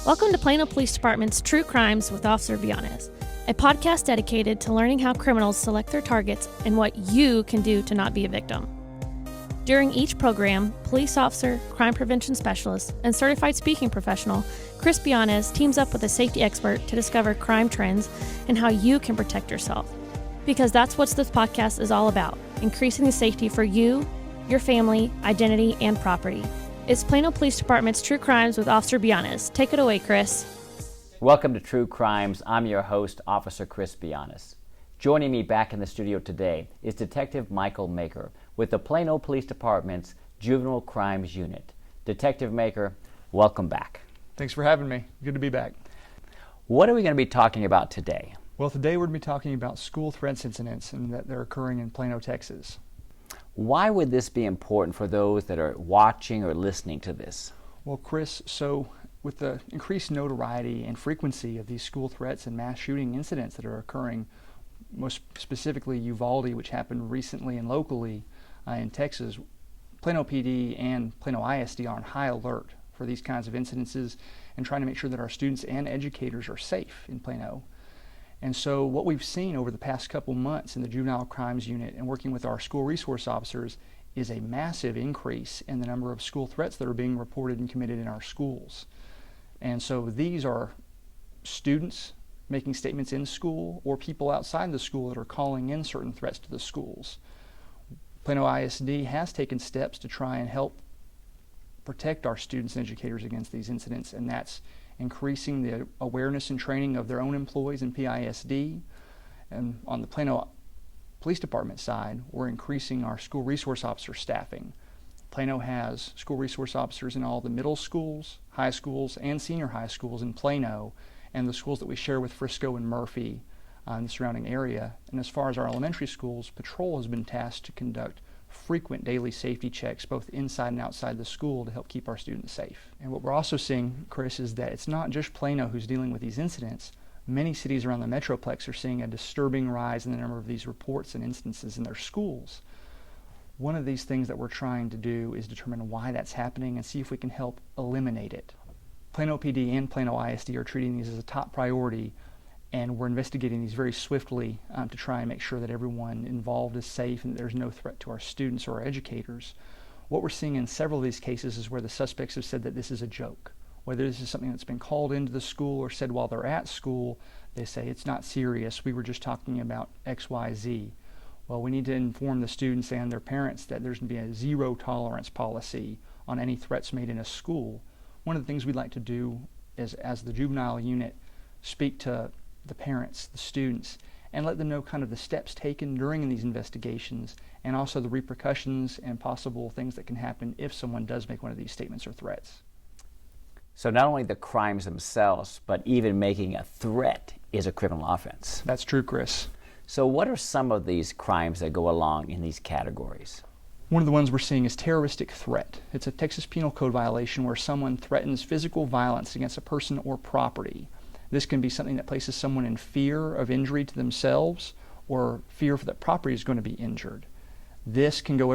Welcome to Plano Police Department's True Crimes with Officer Bianez, a podcast dedicated to learning how criminals select their targets and what you can do to not be a victim. During each program, police officer, crime prevention specialist, and certified speaking professional Chris Bianez teams up with a safety expert to discover crime trends and how you can protect yourself. Because that's what this podcast is all about, increasing the safety for you, your family, identity, and property. It's Plano Police Department's True Crimes with Officer Bianez. Take it away, Chris. Welcome to True Crimes. I'm your host, Officer Chris Bianez. Joining me back in the studio today is Detective Michael Maeker with the Plano Police Department's Juvenile Crimes Unit. Detective Maeker, welcome back. Thanks for having me. Good to be back. What are we going to be talking about today? Well, today we're going to be talking about school threats incidents and that they're occurring in Plano, Texas. Why would this be important for those that are watching or listening to this? Well, Chris, so with the increased notoriety and frequency of these school threats and mass shooting incidents that are occurring, most specifically Uvalde, which happened recently and locally in Texas, Plano PD and Plano ISD are on high alert for these kinds of incidences and trying to make sure that our students and educators are safe in Plano. And so what we've seen over the past couple months in the Juvenile Crimes Unit and working with our school resource officers is a massive increase in the number of school threats that are being reported and committed in our schools. And so these are students making statements in school or people outside the school that are calling in certain threats to the schools. Plano ISD has taken steps to try and help protect our students and educators against these incidents, and that's increasing the awareness and training of their own employees in PISD. And on the Plano Police Department side, we're increasing our school resource officer staffing. Plano has school resource officers in all the middle schools, high schools, and senior high schools in Plano, and the schools that we share with Frisco and Murphy in the surrounding area. And as far as our elementary schools, Patrol has been tasked to conduct frequent daily safety checks both inside and outside the school to help keep our students safe. And what we're also seeing, Chris, is that it's not just Plano who's dealing with these incidents. Many cities around the Metroplex are seeing a disturbing rise in the number of these reports and instances in their schools. One of these things that we're trying to do is determine why that's happening and see if we can help eliminate it. Plano PD and Plano ISD are treating these as a top priority, and we're investigating these very swiftly to try and make sure that everyone involved is safe and that there's no threat to our students or our educators. What we're seeing in several of these cases is where the suspects have said that this is a joke. Whether this is something that's been called into the school or said while they're at school, they say it's not serious, we were just talking about XYZ. Well, we need to inform the students and their parents that there's going to be a zero tolerance policy on any threats made in a school. One of the things we'd like to do is, as the juvenile unit, speak to the parents, the students, and let them know kind of the steps taken during these investigations and also the repercussions and possible things that can happen if someone does make one of these statements or threats. So not only the crimes themselves, but even making a threat is a criminal offense. That's true, Chris. So what are some of these crimes that go along in these categories? One of the ones we're seeing is terroristic threat. It's a Texas Penal Code violation where someone threatens physical violence against a person or property. This can be something that places someone in fear of injury to themselves or fear that property is going to be injured. This can go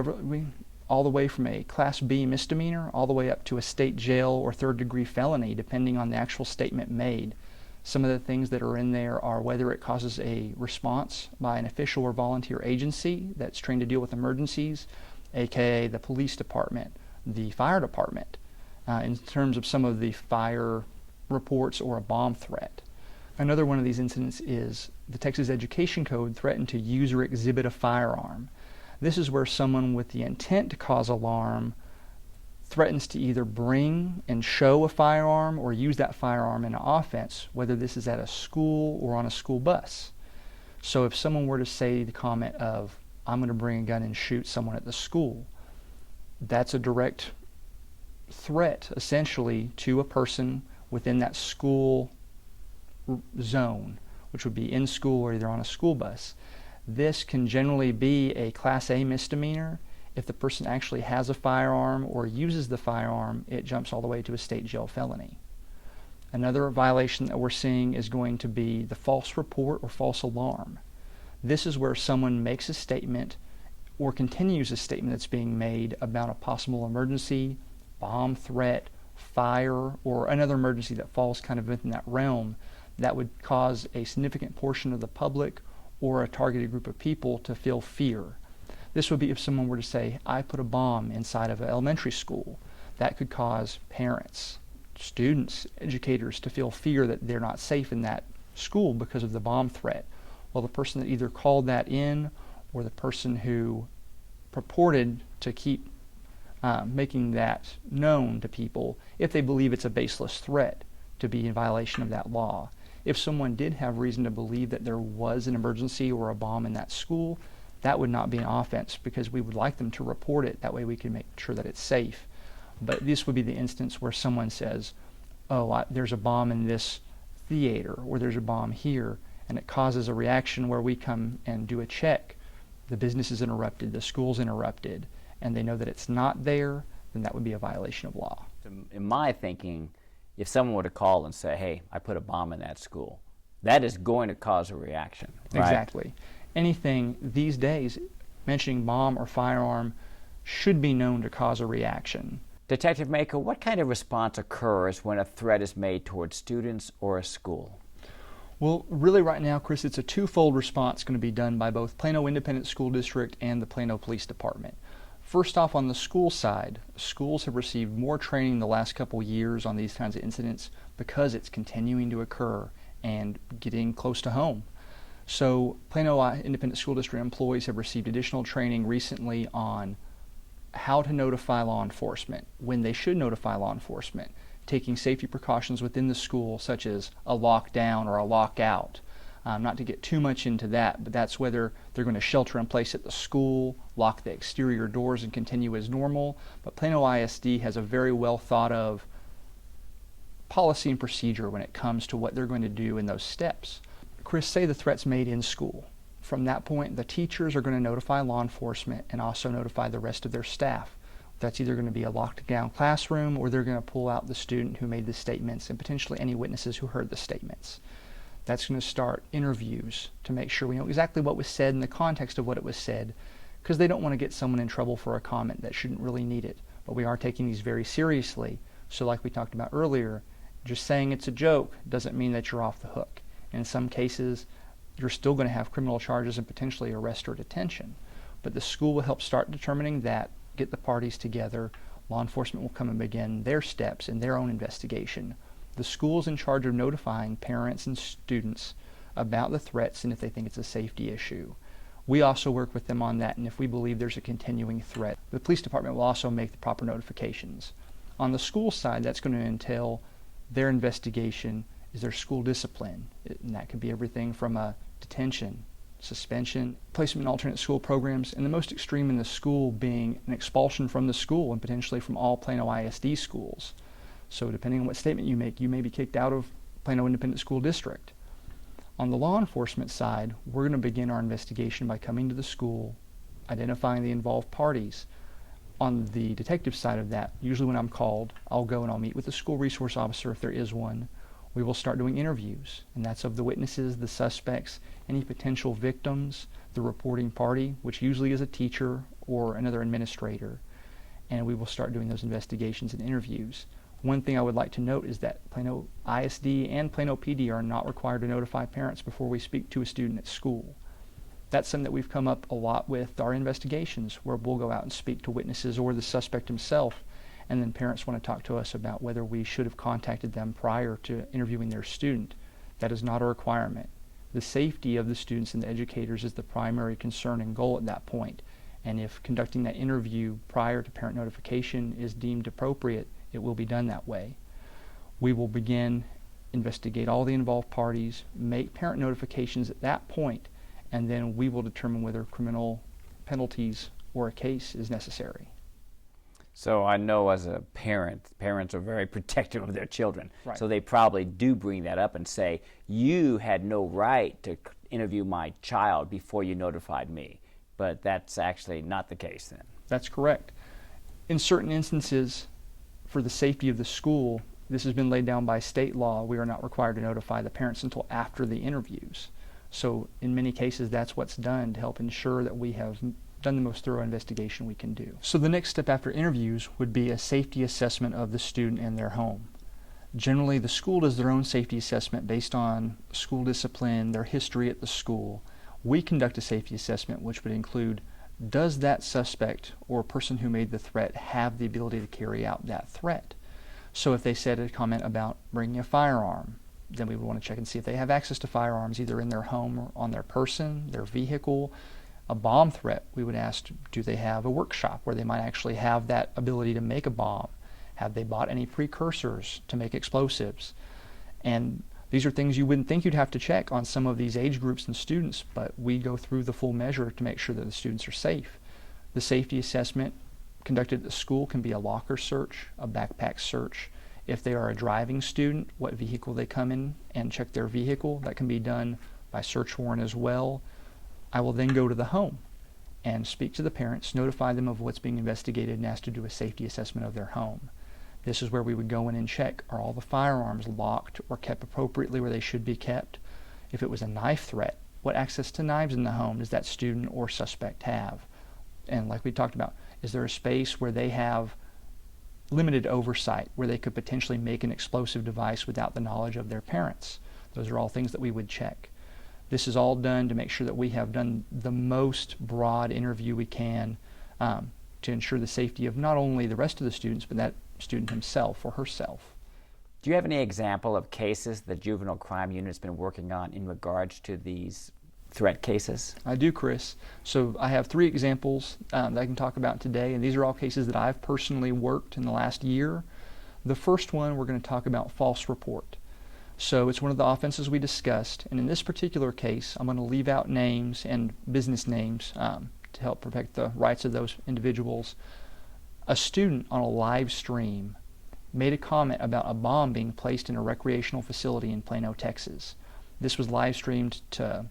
all the way from a Class B misdemeanor all the way up to a state jail or third-degree felony, depending on the actual statement made. Some of the things that are in there are whether it causes a response by an official or volunteer agency that's trained to deal with emergencies, aka the police department, the fire department, in terms of some of the fire reports or a bomb threat. Another one of these incidents is the Texas Education Code threatened to use or exhibit a firearm. This is where someone with the intent to cause alarm threatens to either bring and show a firearm or use that firearm in an offense, whether this is at a school or on a school bus. So if someone were to say the comment of, "I'm going to bring a gun and shoot someone at the school," that's a direct threat essentially to a person within that school zone, which would be in school or either on a school bus. This can generally be a Class A misdemeanor. If the person actually has a firearm or uses the firearm, it jumps all the way to a state jail felony. Another violation that we're seeing is going to be the false report or false alarm. This is where someone makes a statement or continues a statement that's being made about a possible emergency, bomb threat, fire, or another emergency that falls kind of within that realm, that would cause a significant portion of the public or a targeted group of people to feel fear. This would be if someone were to say, I put a bomb inside of an elementary school. That could cause parents, students, educators to feel fear that they're not safe in that school because of the bomb threat. Well, the person that either called that in or the person who purported to keep making that known to people, if they believe it's a baseless threat, to be in violation of that law. If someone did have reason to believe that there was an emergency or a bomb in that school, that would not be an offense, because we would like them to report it. That way we can make sure that it's safe. But this would be the instance where someone says, oh, there's a bomb in this theater, or there's a bomb here, and it causes a reaction where we come and do a check. The business is interrupted, the school's interrupted, and they know that it's not there, then that would be a violation of law. In my thinking, if someone were to call and say, hey, I put a bomb in that school, that is going to cause a reaction, right? Exactly. Anything these days, mentioning bomb or firearm, should be known to cause a reaction. Detective Maeker, what kind of response occurs when a threat is made towards students or a school? Well, really right now, Chris, it's a twofold response going to be done by both Plano Independent School District and the Plano Police Department. First off, on the school side, schools have received more training the last couple years on these kinds of incidents because it's continuing to occur and getting close to home. So Plano Independent School District employees have received additional training recently on how to notify law enforcement, when they should notify law enforcement, taking safety precautions within the school, such as a lockdown or a lockout. Not to get too much into that, but that's whether they're going to shelter in place at the school, lock the exterior doors, and continue as normal. But Plano ISD has a very well thought of policy and procedure when it comes to what they're going to do in those steps. Chris, say the threat's made in school. From that point, the teachers are going to notify law enforcement and also notify the rest of their staff. That's either going to be a locked down classroom, or they're going to pull out the student who made the statements and potentially any witnesses who heard the statements. That's going to start interviews to make sure we know exactly what was said in the context of what it was said, because they don't want to get someone in trouble for a comment that shouldn't really need it. But we are taking these very seriously. So like we talked about earlier, just saying it's a joke doesn't mean that you're off the hook. In some cases, you're still going to have criminal charges and potentially arrest or detention. But the school will help start determining that, get the parties together. Law enforcement will come and begin their steps in their own investigation. The school is in charge of notifying parents and students about the threats and if they think it's a safety issue. We also work with them on that, and if we believe there's a continuing threat, the police department will also make the proper notifications. On the school side, that's going to entail their investigation is their school discipline, and that could be everything from a detention, suspension, placement in alternate school programs, and the most extreme in the school being an expulsion from the school and potentially from all Plano ISD schools. So depending on what statement you make, you may be kicked out of Plano Independent School District. On the law enforcement side, we're going to begin our investigation by coming to the school, identifying the involved parties. On the detective side of that, usually when I'm called, I'll go and I'll meet with the school resource officer if there is one. We will start doing interviews, and that's of the witnesses, the suspects, any potential victims, the reporting party, which usually is a teacher or another administrator, and we will start doing those investigations and interviews. One thing I would like to note is that Plano ISD and Plano PD are not required to notify parents before we speak to a student at school. That's something that we've come up a lot with our investigations, where we'll go out and speak to witnesses or the suspect himself, and then parents want to talk to us about whether we should have contacted them prior to interviewing their student. That is not a requirement. The safety of the students and the educators is the primary concern and goal at that point. And if conducting that interview prior to parent notification is deemed appropriate, it will be done that way. We will begin, investigate all the involved parties, make parent notifications at that point, and then we will determine whether criminal penalties or a case is necessary. So I know as a parent, parents are very protective of their children. Right. So they probably do bring that up and say, you had no right to interview my child before you notified me. But that's actually not the case then. That's correct. In certain instances, for the safety of the school, this has been laid down by state law. We are not required to notify the parents until after the interviews. So in many cases, that's what's done to help ensure that we have done the most thorough investigation we can do. So the next step after interviews would be a safety assessment of the student and their home. Generally, the school does their own safety assessment based on school discipline, their history at the school. We conduct a safety assessment which would include, does that suspect or person who made the threat have the ability to carry out that threat? So if they said a comment about bringing a firearm, then we would want to check and see if they have access to firearms either in their home or on their person, their vehicle. A bomb threat, we would ask, do they have a workshop where they might actually have that ability to make a bomb? Have they bought any precursors to make explosives? And these are things you wouldn't think you'd have to check on some of these age groups and students, but we go through the full measure to make sure that the students are safe. The safety assessment conducted at the school can be a locker search, a backpack search. If they are a driving student, what vehicle they come in and check their vehicle. That can be done by search warrant as well. I will then go to the home and speak to the parents, notify them of what's being investigated, and ask to do a safety assessment of their home. This is where we would go in and check, are all the firearms locked or kept appropriately where they should be kept? If it was a knife threat, what access to knives in the home does that student or suspect have? And like we talked about, is there a space where they have limited oversight, where they could potentially make an explosive device without the knowledge of their parents? Those are all things that we would check. This is all done to make sure that we have done the most broad interview we can to ensure the safety of not only the rest of the students, but that student himself or herself. Do you have any example of cases the juvenile crime unit has been working on in regards to these threat cases? I do, Chris. So I have 3 examples that I can talk about today, and these are all cases that I've personally worked in the last year. The first one, we're going to talk about false report. So it's one of the offenses we discussed, and in this particular case, I'm going to leave out names and business names to help protect the rights of those individuals. A student on a live stream made a comment about a bomb being placed in a recreational facility in Plano, Texas. This was live streamed to,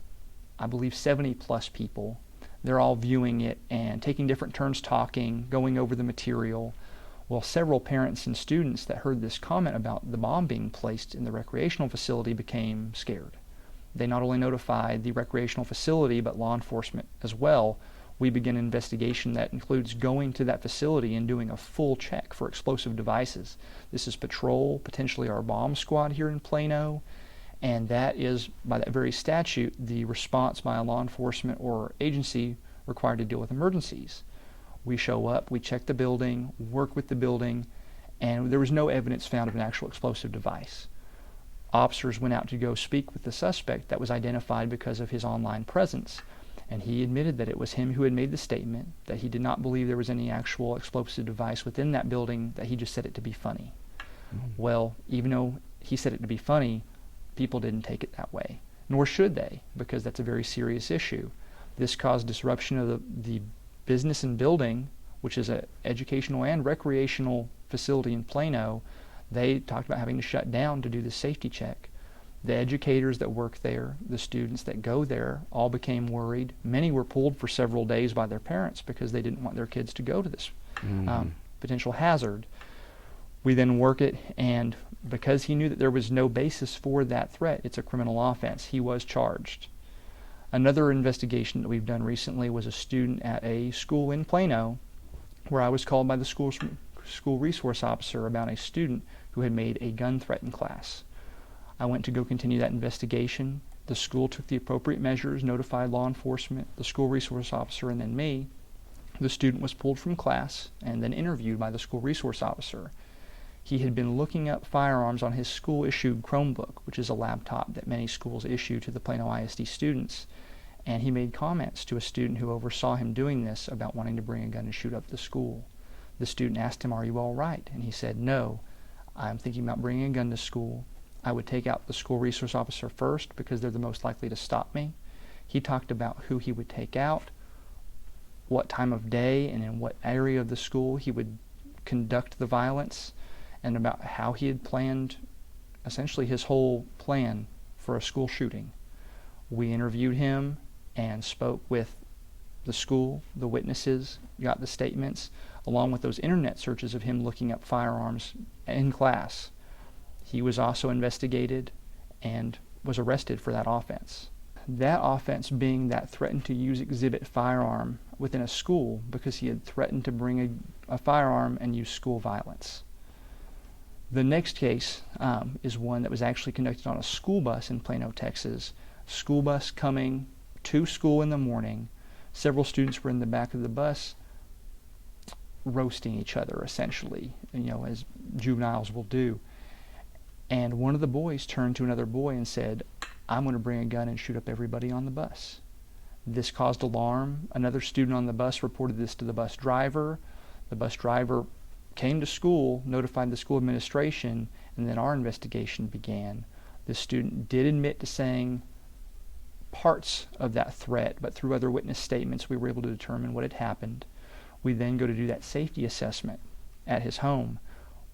I believe, 70 plus people. They're all viewing it and taking different turns talking, going over the material. Well, several parents and students that heard this comment about the bomb being placed in the recreational facility became scared. They not only notified the recreational facility, but law enforcement as well. We begin an investigation that includes going to that facility and doing a full check for explosive devices. This is patrol, potentially our bomb squad here in Plano, and that is, by that very statute, the response by a law enforcement or agency required to deal with emergencies. We show up, we check the building, work with the building, and there was no evidence found of an actual explosive device. Officers went out to go speak with the suspect that was identified because of his online presence, and he admitted that it was him who had made the statement, that he did not believe there was any actual explosive device within that building, that he just said it to be funny. Well, even though he said it to be funny, people didn't take it that way, nor should they, because that's a very serious issue. This caused disruption of the business and building, which is an educational and recreational facility in Plano. They talked about having to shut down to do the safety check. The educators that work there, the students that go there, all became worried. Many were pulled for several days by their parents because they didn't want their kids to go to this potential hazard. We then work it, and because he knew that there was no basis for that threat, it's a criminal offense. He was charged. Another investigation that we've done recently was a student at a school in Plano where I was called by the school resource officer about a student who had made a gun threat in class. I went to go continue that investigation. The school took the appropriate measures, notified law enforcement, the school resource officer, and then me. The student was pulled from class and then interviewed by the school resource officer. He had been looking up firearms on his school-issued Chromebook, which is a laptop that many schools issue to the Plano ISD students, and he made comments to a student who oversaw him doing this about wanting to bring a gun and shoot up the school. The student asked him, "Are you all right?" And he said, "No, I'm thinking about bringing a gun to school. I would take out the school resource officer first because they're the most likely to stop me." He talked about who he would take out, what time of day and in what area of the school he would conduct the violence, and about how he had planned essentially his whole plan for a school shooting. We interviewed him and spoke with the school, the witnesses, got the statements, along with those internet searches of him looking up firearms in class. He was also investigated and was arrested for that offense. That offense being that threatened to use exhibit firearm within a school because he had threatened to bring a firearm and use school violence. The next case is one that was actually conducted on a school bus in Plano, Texas. School bus coming to school in the morning. Several students were in the back of the bus roasting each other, essentially, as juveniles will do. And one of the boys turned to another boy and said, "I'm going to bring a gun and shoot up everybody on the bus." This caused alarm. Another student on the bus reported this to the bus driver. The bus driver came to school, notified the school administration, and then our investigation began. The student did admit to saying parts of that threat, but through other witness statements we were able to determine what had happened. We then go to do that safety assessment at his home,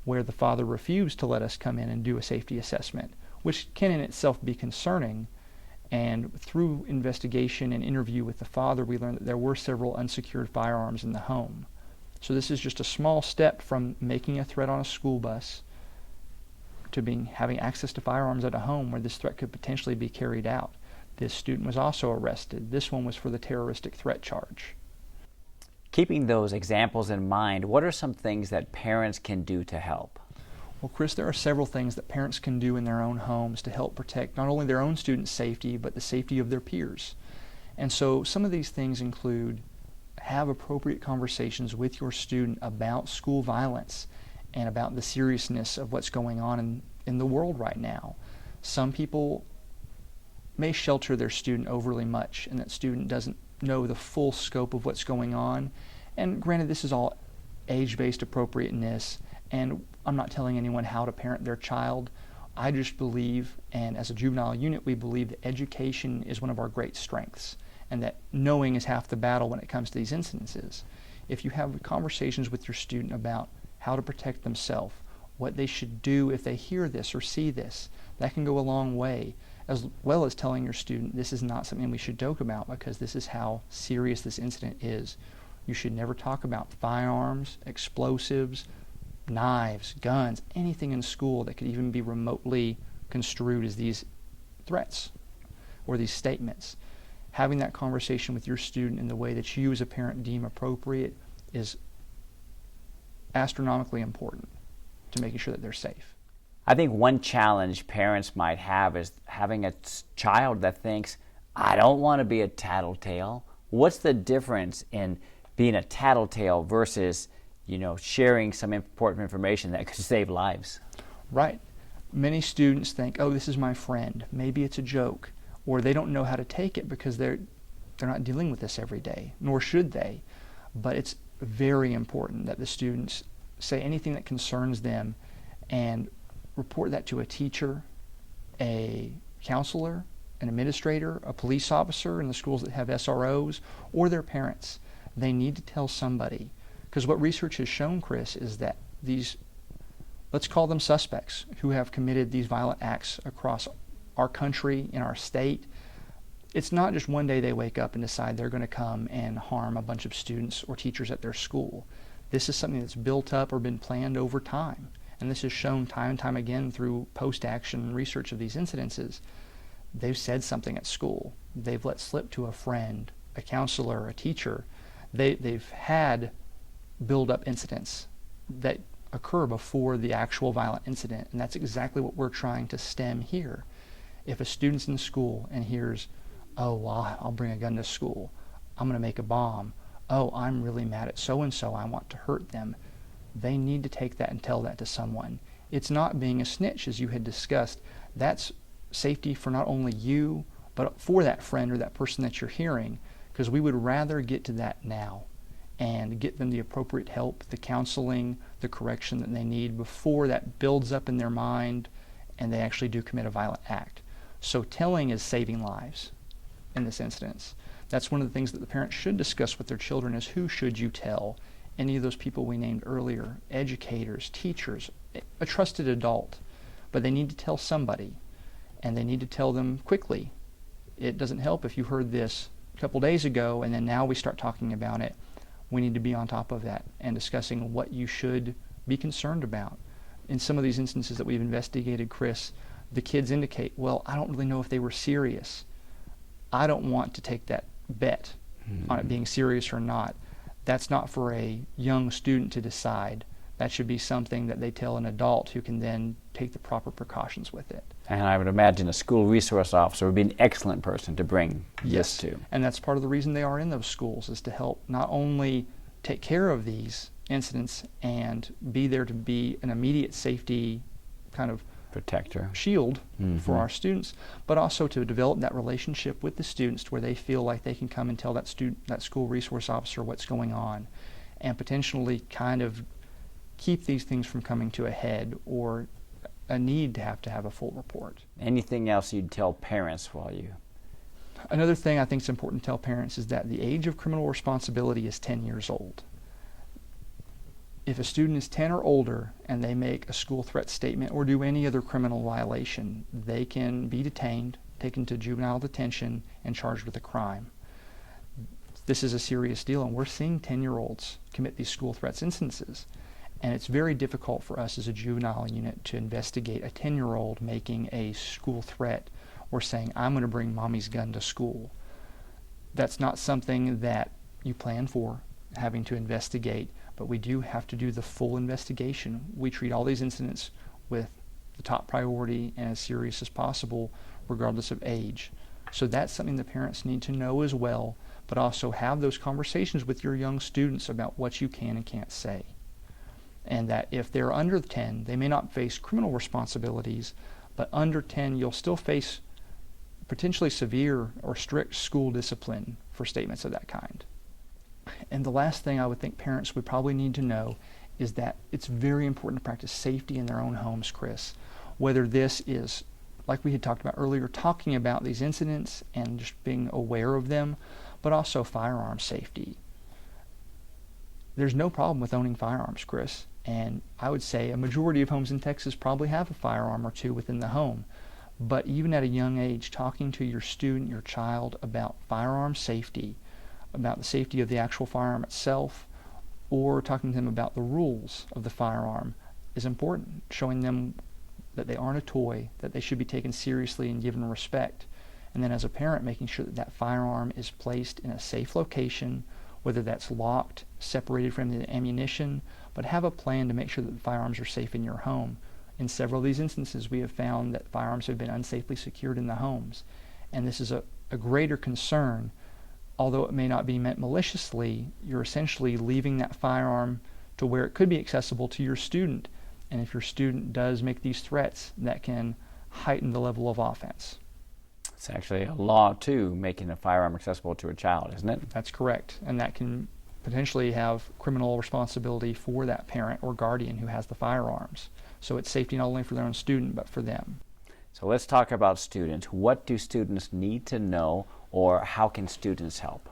where the father refused to let us come in and do a safety assessment, which can in itself be concerning. And through investigation and interview with the father, we learned that there were several unsecured firearms in the home. So this is just a small step from making a threat on a school bus to having access to firearms at a home where this threat could potentially be carried out. This student was also arrested. This one was for the terroristic threat charge. Keeping those examples in mind, what are some things that parents can do to help? Well, Chris, there are several things that parents can do in their own homes to help protect not only their own student safety, but the safety of their peers. And so some of these things include have appropriate conversations with your student about school violence and about the seriousness of what's going on in the world right now. Some people may shelter their student overly much, and that student doesn't know the full scope of what's going on. And granted, this is all age-based appropriateness, and I'm not telling anyone how to parent their child. I just believe, and as a juvenile unit, we believe that education is one of our great strengths, and that knowing is half the battle when it comes to these incidences. If you have conversations with your student about how to protect themselves, what they should do if they hear this or see this, that can go a long way, as well as telling your student this is not something we should joke about because this is how serious this incident is. You should never talk about firearms, explosives, knives, guns, anything in school that could even be remotely construed as these threats or these statements. Having that conversation with your student in the way that you as a parent deem appropriate is astronomically important to making sure that they're safe. I think one challenge parents might have is having a child that thinks, I don't want to be a tattletale. What's the difference in being a tattletale versus, sharing some important information that could save lives? Right. Many students think, oh, this is my friend. Maybe it's a joke. Or they don't know how to take it because they're not dealing with this every day, nor should they. But it's very important that the students say anything that concerns them and report that to a teacher, a counselor, an administrator, a police officer in the schools that have SROs, or their parents. They need to tell somebody. Because what research has shown, Chris, is that these, let's call them suspects, who have committed these violent acts across our country, in our state, it's not just one day they wake up and decide they're going to come and harm a bunch of students or teachers at their school. This is something that's built up or been planned over time. And this is shown time and time again through post-action research of these incidences. They've said something at school. They've let slip to a friend, a counselor, a teacher. They've had build-up incidents that occur before the actual violent incident. And that's exactly what we're trying to stem here. If a student's in school and hears, oh, well, I'll bring a gun to school, I'm going to make a bomb, oh, I'm really mad at so-and-so, I want to hurt them, they need to take that and tell that to someone. It's not being a snitch, as you had discussed. That's safety for not only you, but for that friend or that person that you're hearing, because we would rather get to that now and get them the appropriate help, the counseling, the correction that they need before that builds up in their mind and they actually do commit a violent act. So telling is saving lives in this instance. That's one of the things that the parents should discuss with their children is who should you tell? Any of those people we named earlier, educators, teachers, a trusted adult. But they need to tell somebody, and they need to tell them quickly. It doesn't help if you heard this a couple days ago and then now we start talking about it. We need to be on top of that and discussing what you should be concerned about. In some of these instances that we've investigated, Chris, the kids indicate, well, I don't really know if they were serious. I don't want to take that bet on it being serious or not. That's not for a young student to decide. That should be something that they tell an adult who can then take the proper precautions with it. And I would imagine a school resource officer would be an excellent person to bring Yes, this to. and that's part of the reason they are in those schools, is to help not only take care of these incidents and be there to be an immediate safety kind of Protector. shield for our students, but also to develop that relationship with the students to where they feel like they can come and tell that school resource officer what's going on, and potentially kind of keep these things from coming to a head or a need to have a full report. Anything else you'd tell parents while you... Another thing I think is important to tell parents is that the age of criminal responsibility is 10 years old. If a student is 10 or older and they make a school threat statement or do any other criminal violation, they can be detained, taken to juvenile detention, and charged with a crime. This is a serious deal, and we're seeing 10-year-olds commit these school threats instances. And it's very difficult for us as a juvenile unit to investigate a 10-year-old making a school threat or saying, I'm going to bring mommy's gun to school. That's not something that you plan for, having to investigate, but we do have to do the full investigation. We treat all these incidents with the top priority and as serious as possible, regardless of age. So that's something the parents need to know as well, but also have those conversations with your young students about what you can and can't say. And that if they're under 10, they may not face criminal responsibilities, but under 10, you'll still face potentially severe or strict school discipline for statements of that kind. And the last thing I would think parents would probably need to know is that it's very important to practice safety in their own homes, Chris. Whether this is, like we had talked about earlier, talking about these incidents and just being aware of them, but also firearm safety. There's no problem with owning firearms, Chris. And I would say a majority of homes in Texas probably have a firearm or two within the home. But even at a young age, talking to your student, your child, about firearm safety, about the safety of the actual firearm itself, or talking to them about the rules of the firearm is important, showing them that they aren't a toy, that they should be taken seriously and given respect. And then as a parent, making sure that that firearm is placed in a safe location, whether that's locked, separated from the ammunition, but have a plan to make sure that the firearms are safe in your home. In several of these instances, we have found that firearms have been unsafely secured in the homes. And this is a greater concern. Although it may not be meant maliciously, you're essentially leaving that firearm to where it could be accessible to your student. And if your student does make these threats, that can heighten the level of offense. It's actually a law, too, making a firearm accessible to a child, isn't it? That's correct. And that can potentially have criminal responsibility for that parent or guardian who has the firearms. So it's safety not only for their own student, but for them. So let's talk about students. What do students need to know, or how can students help?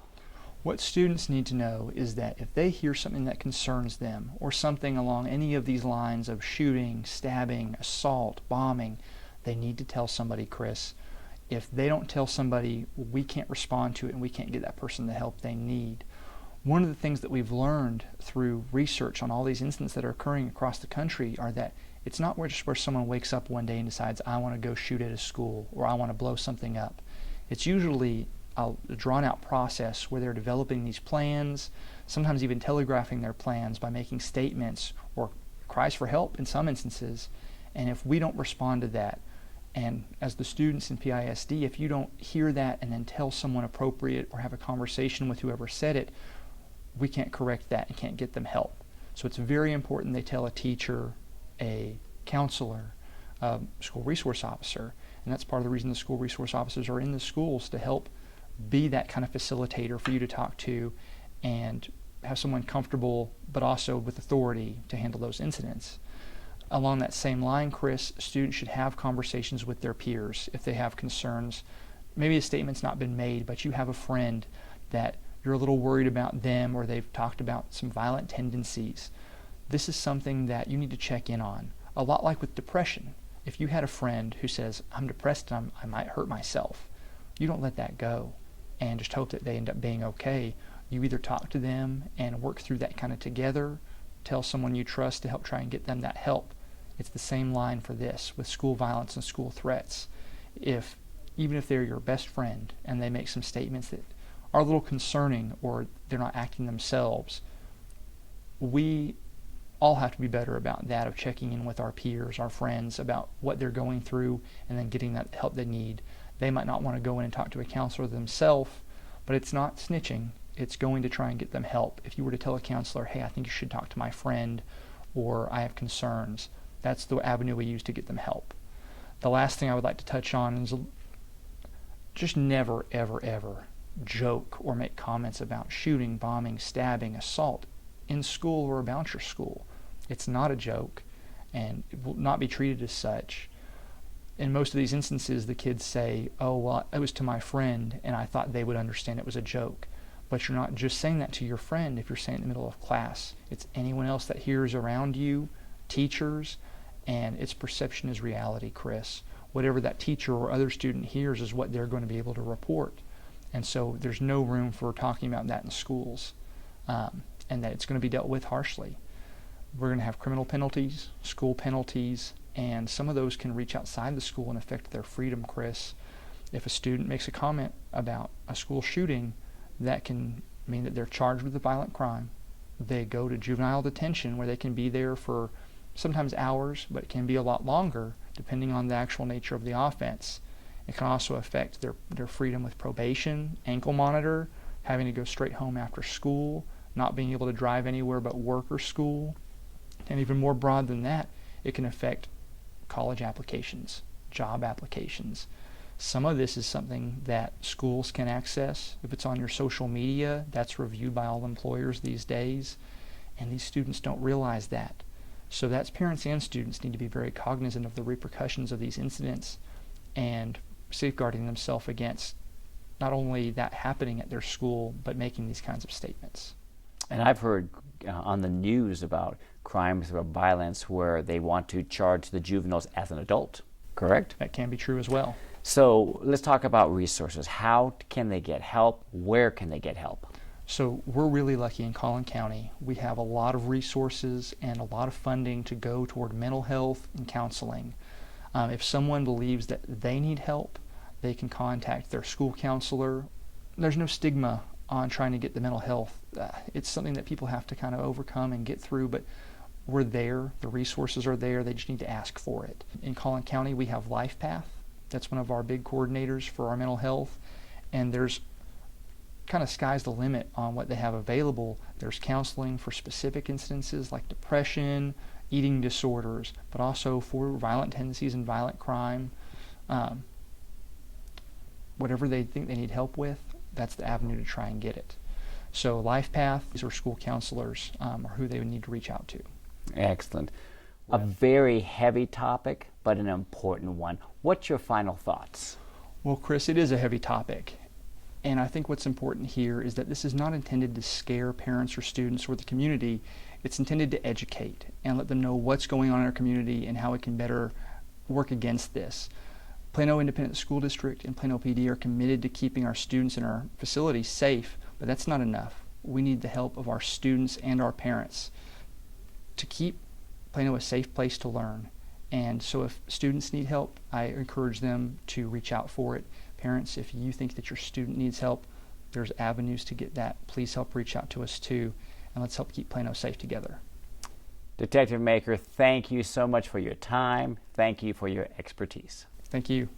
What students need to know is that if they hear something that concerns them, or something along any of these lines of shooting, stabbing, assault, bombing, they need to tell somebody, Chris. If they don't tell somebody, we can't respond to it and we can't get that person the help they need. One of the things that we've learned through research on all these incidents that are occurring across the country are that it's not just where someone wakes up one day and decides, I want to go shoot at a school or I want to blow something up. It's usually a drawn-out process where they're developing these plans, sometimes even telegraphing their plans by making statements or cries for help in some instances. And if we don't respond to that, and as the students in PISD, if you don't hear that and then tell someone appropriate or have a conversation with whoever said it, we can't correct that and can't get them help. So it's very important they tell a teacher, a counselor, a school resource officer. And that's part of the reason the school resource officers are in the schools, to help be that kind of facilitator for you to talk to and have someone comfortable but also with authority to handle those incidents. Along that same line, Chris, students should have conversations with their peers if they have concerns. Maybe a statement's not been made, but you have a friend that you're a little worried about them, or they've talked about some violent tendencies. This is something that you need to check in on. A lot like with depression. If you had a friend who says, I'm depressed and I might hurt myself, you don't let that go and just hope that they end up being okay. You either talk to them and work through that kind of together, tell someone you trust to help try and get them that help. It's the same line for this with school violence and school threats. Even if they're your best friend and they make some statements that are a little concerning or they're not acting themselves, we all have to be better about that, of checking in with our peers, our friends, about what they're going through and then getting that help they need. They might not want to go in and talk to a counselor themselves, but it's not snitching. It's going to try and get them help. If you were to tell a counselor, hey, I think you should talk to my friend, or I have concerns, that's the avenue we use to get them help. The last thing I would like to touch on is just never, ever, ever joke or make comments about shooting, bombing, stabbing, assault in school or about your school. It's not a joke, and it will not be treated as such. In most of these instances, the kids say, oh, well, it was to my friend, and I thought they would understand it was a joke. But you're not just saying that to your friend if you're saying it in the middle of class. It's anyone else that hears around you, teachers, and its perception is reality, Chris. Whatever that teacher or other student hears is what they're going to be able to report. And so there's no room for talking about that in schools, and that it's going to be dealt with harshly. We're going to have criminal penalties, school penalties, and some of those can reach outside the school and affect their freedom, Chris. If a student makes a comment about a school shooting, that can mean that they're charged with a violent crime. They go to juvenile detention, where they can be there for sometimes hours, but it can be a lot longer depending on the actual nature of the offense. It can also affect their freedom with probation, ankle monitor, having to go straight home after school, not being able to drive anywhere but work or school. And even more broad than that, it can affect college applications, job applications. Some of this is something that schools can access. If it's on your social media, that's reviewed by all employers these days, and these students don't realize that. So that's parents and students need to be very cognizant of the repercussions of these incidents and safeguarding themselves against not only that happening at their school, but making these kinds of statements. And I've heard on the news about crimes of violence where they want to charge the juveniles as an adult, correct? That can be true as well. So let's talk about resources. How can they get help? Where can they get help? So we're really lucky in Collin County. We have a lot of resources and a lot of funding to go toward mental health and counseling. If someone believes that they need help, they can contact their school counselor. There's no stigma on trying to get the mental health. It's something that people have to kind of overcome and get through, but we're there. The resources are there. They just need to ask for it. In Collin County, we have LifePath. That's one of our big coordinators for our mental health, and there's kind of sky's the limit on what they have available. There's counseling for specific instances like depression, eating disorders, but also for violent tendencies and violent crime. Whatever they think they need help with, that's the avenue to try and get it. So LifePath, these are school counselors, are who they would need to reach out to. Excellent. A very heavy topic, but an important one. What's your final thoughts? Well, Chris, it is a heavy topic. And I think what's important here is that this is not intended to scare parents or students or the community. It's intended to educate and let them know what's going on in our community and how we can better work against this. Plano Independent School District and Plano PD are committed to keeping our students and our facilities safe, but that's not enough. We need the help of our students and our parents to keep Plano a safe place to learn. And so if students need help, I encourage them to reach out for it. Parents, if you think that your student needs help, there's avenues to get that. Please help reach out to us too, and let's help keep Plano safe together. Detective Maeker, thank you so much for your time. Thank you for your expertise. Thank you.